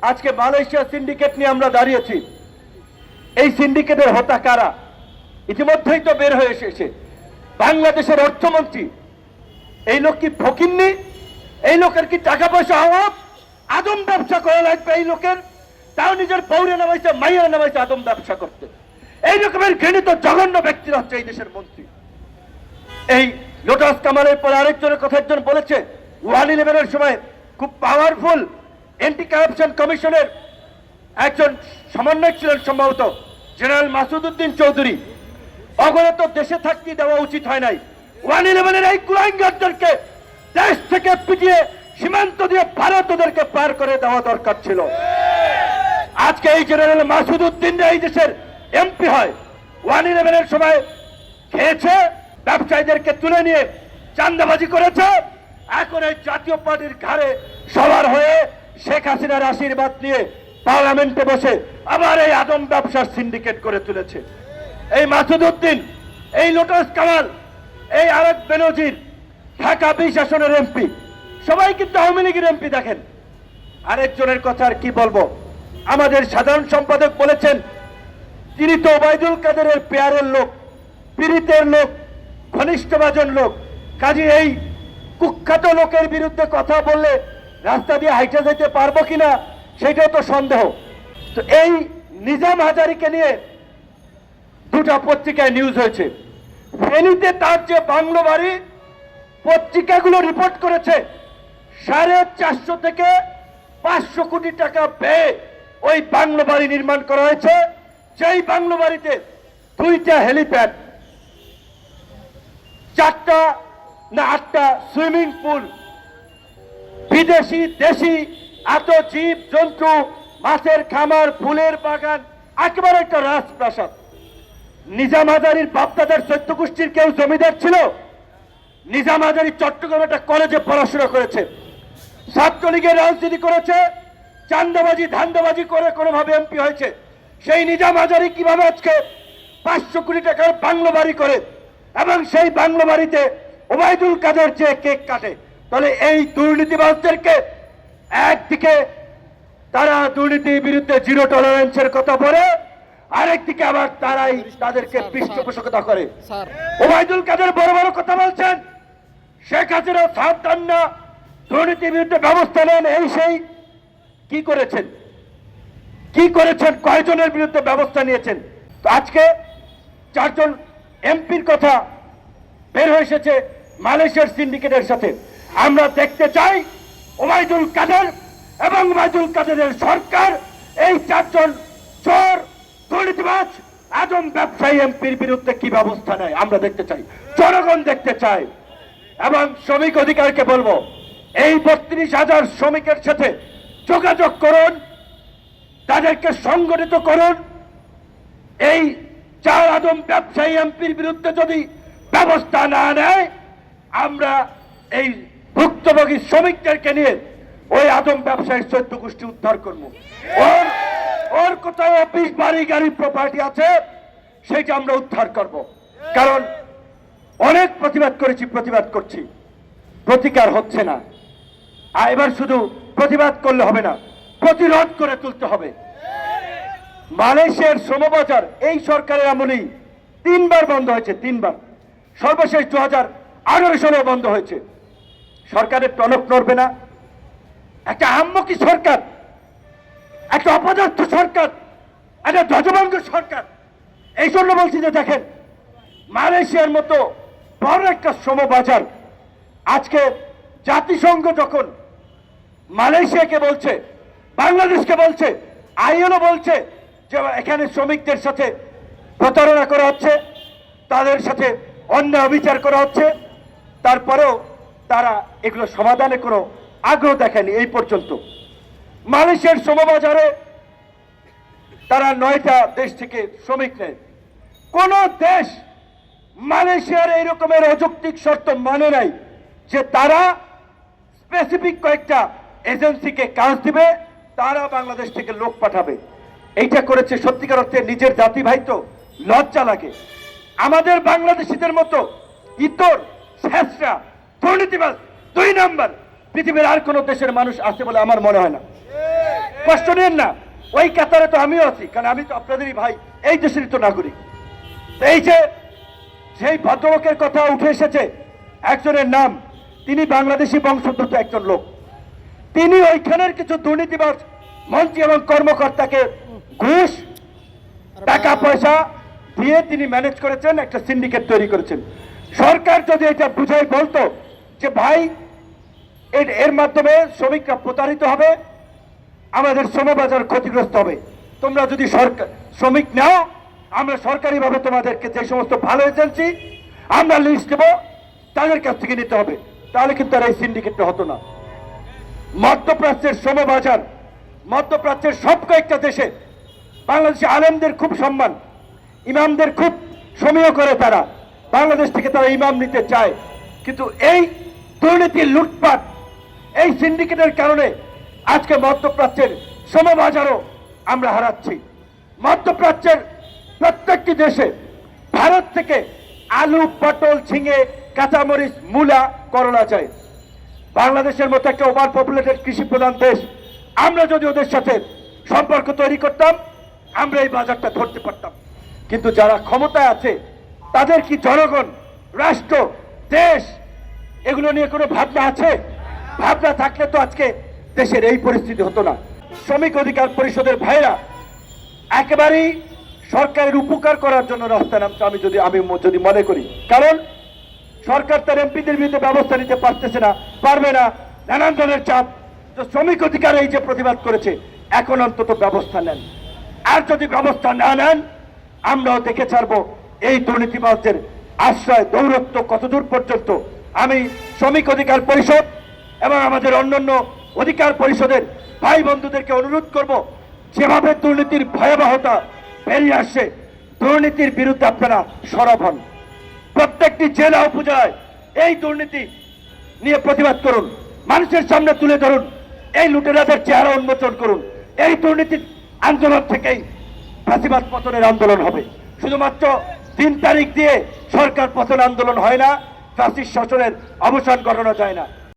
আজকে Malaysia syndicate নিয়ে আমরা দাঁড়িয়েছি। এই সিন্ডিকেটের হোতা কারা ইতিমধ্যেই তো বের হয়ে এসেছে। বাংলাদেশের অর্থমন্ত্রী, এই লোক কি ফকিন্নি? এই লোকের কি টাকা পয়সা অভাব? আদম ব্যবসা করা লাগবে এই লোকের, তাও নিজের বউরে নামাইছে, মাইয়ারে নামাইছে আদম ব্যবসা করতে। এই রকমের ঘৃণিত জঘন্য ব্যক্তিরা হচ্ছে এই দেশের মন্ত্রী। এই লোটাস কামালের পরে আরেকজনের কথা একজন বলেছে, 111-এর সময় খুব পাওয়ারফুল অ্যান্টি কারাপশন কমিশনের একজন সমন্বয়ক ছিলেন সম্ভবত জেনারেল মাসুদউদ্দিন চৌধুরী। অগরে তো দেশে থাকতে দেওয়া উচিত হয় নাই। 111-এর এই কুলাঙ্গারদেরকে দেশ থেকে পিটিয়ে সীমান্ত দিয়ে ভারত ওদেরকে পার করে দেওয়া দরকার ছিল। আজকে এই জেনারেল মাসুদউদ্দিন এই দেশের এমপি হয়, 111-এর সময় খেয়েছে, ব্যবসায়ীদেরকে তুলে নিয়ে চাঁদাবাজি করেছে। এখন এই জাতীয় পার্টির ঘাড়ে সবার হয়ে শেখ হাসিনার আশীর্বাদ নিয়ে পার্লামেন্টে বসে আবার এই আদম ব্যবসার সিন্ডিকেট করে তুলেছে। এই মাসুদউদ্দিন, এই লোটাস কামাল, এই আরেক বেনজির ঢাকা 20 আসনের এমপি, সবাই কিন্তু আওয়ামী লীগের এমপি। দেখেন আরেকজনের কথা আর কি বলবো। আমাদের সাধারণ সম্পাদক বলেছেন তিনি তো ওবায়দুল কাদেরের পেয়ারের লোক, পীড়িতের লোক, ঘনিষ্ঠভাজন লোক। কাজে এই কুখ্যাত লোকের বিরুদ্ধে কথা বললে রাস্তা দিয়ে হাইটে যেতে পারবো কিনা সেটাও তো সন্দেহ। তো এই নিজাম হাজারীকে নিয়ে দুটা পত্রিকায় নিউজ হয়েছে। ফেনীতে তার যে বাংলো বাড়ি, পত্রিকাগুলো রিপোর্ট করেছে 450 থেকে 500 কোটি টাকা ব্যয়ে ওই বাংলো বাড়ি নির্মাণ করা হয়েছে। সেই বাংলো বাড়িতে 2টা হেলিপ্যাড, 4টা না 8টা সুইমিং পুল, বিদেশি দেশি এত জীব জন্তু, মাছের খামার, ফুলের বাগান, একেবারে একটা রাজপ্রাসাদ। নিজাম হাজারীর বাপদাদার 14 গোষ্ঠীর কেউ জমিদার ছিল? নিজাম হাজারী চট্টগ্রামে একটা কলেজে পড়াশোনা করেছে, ছাত্রলীগের রাজনীতি করেছে, চাঁদাবাজি ধান্দাবাজি করে কোনোভাবে এমপি হয়েছে। সেই নিজাম হাজারী কিভাবে আজকে 500 কোটি টাকার বাংলো বাড়ি করে এবং সেই বাংলো বাড়িতে ওবায়দুল কাদের যে কেক কাটে? তাহলে এই দুর্নীতিবাজদেরকে একদিকে তারা দুর্নীতির বিরুদ্ধে জিরো টলারেন্সের কথা বলে, আরেকদিকে আবার তারাই তাদেরকে পৃষ্ঠপোষকতা করে। ওবায়দুল কাদের বড় বড় কথা বলছেন, শেখ হাসিনা সাবধান না, দুর্নীতির বিরুদ্ধে ব্যবস্থা নেন, এই সেই। কি করেছেন? কি করেছেন? কয়জনের বিরুদ্ধে ব্যবস্থা নিয়েছেন? তো আজকে 4 জন এমপির কথা বের হয়ে এসেছে মালয়েশিয়ার সিন্ডিকেটের সাথে। আমরা দেখতে চাই ওবায়দুল কাদের এবং ওবায়দুল কাদেরের সরকার এই 4 জন চোর দুর্নীতিবাজ আদম ব্যবসায়ী এমপির বিরুদ্ধে কি ব্যবস্থা নেয় আমরা দেখতে চাই, জনগণ দেখতে চাই। এবং শ্রমিক অধিকারকে বলবো, এই 32,000 শ্রমিকের সাথে যোগাযোগ করুন, তাদেরকে সংগঠিত করুন। এই 4 আদম ব্যবসায়ী এমপির বিরুদ্ধে যদি ব্যবস্থা না নেয়, আমরা এই ভুক্তভোগী শ্রমিকদেরকে নিয়ে ওই আদম ব্যবসায়ীর 14 গোষ্ঠী উদ্ধার করবো। ওর কোথাও অফিস, বাড়ি, গাড়ি, প্রপার্টি আছে, সেটা আমরা উদ্ধার করব। কারণ অনেক প্রতিবাদ করেছি, প্রতিবাদ করছি, প্রতিকার হচ্ছে না। আর এবার শুধু প্রতিবাদ করলে হবে না, প্রতিরোধ করে তুলতে হবে। মালয়েশিয়ার শ্রমবাজার এই সরকারের আমলেই 3বার বন্ধ হয়েছে, 3বার। সর্বশেষ 2018 সালে বন্ধ হয়েছে। সরকারের টনক নড়বে না? একটা আহাম্মকি সরকার, একটা অপদার্থ সরকার, একটা ধ্বজভঙ্গ সরকার। এই জন্য বলছি যে দেখেন, মালয়েশিয়ার মতো বড় একটা শ্রমবাজার আজকে জাতিসংঘ যখন মালয়েশিয়াকে বলছে, বাংলাদেশকে বলছে, আইএলও বলছে যে এখানে শ্রমিকদের সাথে প্রতারণা করা হচ্ছে, তাদের সাথে অন্যায় অবিচার করা হচ্ছে, তারপরেও তারা এগুলো সমাধানে কোনো আগ্রহ দেখেনি এই পর্যন্ত। মালয়েশিয়ার শ্রমবাজারে তারা 9টা দেশ থেকে শ্রমিক নেয়। কোন দেশ মালয়েশিয়ার এই রকমের অযৌক্তিক শর্ত মানে নাই যে তারা স্পেসিফিক কয়েকটা এজেন্সিকে কাজ দিবে, তারা বাংলাদেশ থেকে লোক পাঠাবে। এইটা করেছে সত্যিকার অর্থে নিজের জাতি ভাই, তো লজ্জা লাগে। আমাদের বাংলাদেশিদের মতো ইতর শেষরা দুর্নীতিবাজ 2 নাম্বার পৃথিবীর আর কোন দেশের মানুষ আছে বলে আমার মনে হয় না। কষ্ট নেন না, ওই কাতারে তো আমিও আছি, কারণ আমি তো আপনাদেরই ভাই, এই দেশেরই তো নাগরিক। তো এই যে সেই ভদ্রলোকের কথা উঠে এসেছে, একজনের নাম, তিনি বাংলাদেশি বংশোদ্ভূত একজন লোক। তিনি ওইখানের কিছু দুর্নীতিবাজ মন্ত্রী এবং কর্মকর্তাকে ঘুষ টাকা পয়সা দিয়ে তিনি ম্যানেজ করেছেন, একটা সিন্ডিকেট তৈরি করেছেন। সরকার যদি এটা বুঝাই বলতো যে ভাই এর মাধ্যমে শ্রমিকরা প্রতারিত হবে, আমাদের শ্রমবাজার ক্ষতিগ্রস্ত হবে, তোমরা যদি সরকার শ্রমিক নাও, আমরা সরকারিভাবে তোমাদেরকে যে সমস্ত ভালো এজেন্সি আমরা লিস্ট দেবো তাদের কাছ থেকে নিতে হবে, তাহলে কিন্তু আর এই সিন্ডিকেটটা হতো না। মধ্যপ্রাচ্যের শ্রমবাজার, মধ্যপ্রাচ্যের সব কয়েকটা দেশে বাংলাদেশে আলেমদের খুব সম্মান, ইমামদের খুব সমীহ করে তারা, বাংলাদেশ থেকে তারা ইমাম নিতে চায়। কিন্তু এই দুর্নীতি, লুটপাট, এই সিন্ডিকেটের কারণে আজকে মধ্যপ্রাচ্যের শ্রমবাজারও আমরা হারাচ্ছি। মধ্যপ্রাচ্যের প্রত্যেকটি দেশে ভারত থেকে আলু, পটল, ঝিঙে, কাঁচামরিচ, মূলা, করলা যায়। বাংলাদেশের মতো একটা ওভার পপুলেটেড কৃষি প্রধান দেশ, আমরা যদি ওদের সাথে সম্পর্ক তৈরি করতাম, আমরা এই বাজারটা ধরতে পারতাম। কিন্তু যারা ক্ষমতায় আছে তাদের কি জনগণ, রাষ্ট্র, দেশ এগুলো নিয়ে কোনো ভাবনা আছে? ভাবনা থাকলে তো আজকে দেশের এই পরিস্থিতি হতো না। শ্রমিক অধিকার পরিষদের ভাইরা একেবারেই সরকারের উপকার করার জন্য রাস্তায় নামছে, আমি যদি মনে করি। কারণ সরকার তার এমপিদের বিরুদ্ধে ব্যবস্থা নিতে পারতেছে না, পারবে না, নানান ধরনের চাপ। তো শ্রমিক অধিকার এই যে প্রতিবাদ করেছে, এখন অন্তত ব্যবস্থা নেন। আর যদি ব্যবস্থা না নেন, আমরাও দেখে ছাড়বো এই দুর্নীতিবাজদের আশ্রয় দৌরত্ব কতদূর পর্যন্ত। আমি শ্রমিক অধিকার পরিষদ এবং আমাদের অন্যান্য অধিকার পরিষদের ভাই বন্ধুদেরকে অনুরোধ করব, যেভাবে দুর্নীতির ভয়াবহতা বেরিয়ে আসছে, দুর্নীতির বিরুদ্ধে আপনারা সরব হন। প্রত্যেকটি জেলা উপজেলায় এই দুর্নীতি নিয়ে প্রতিবাদ করুন, মানুষের সামনে তুলে ধরুন, এই লুটেরাদের চেহারা উন্মোচন করুন। এই দুর্নীতির আন্দোলন থেকেই ফাঁসিবাদ পতনের আন্দোলন হবে। শুধুমাত্র 3 তারিখ দিয়ে সরকার পতন আন্দোলন হয় না, ফ্যাসিস্ট শাসনের অবসান ঘটানো যায় না।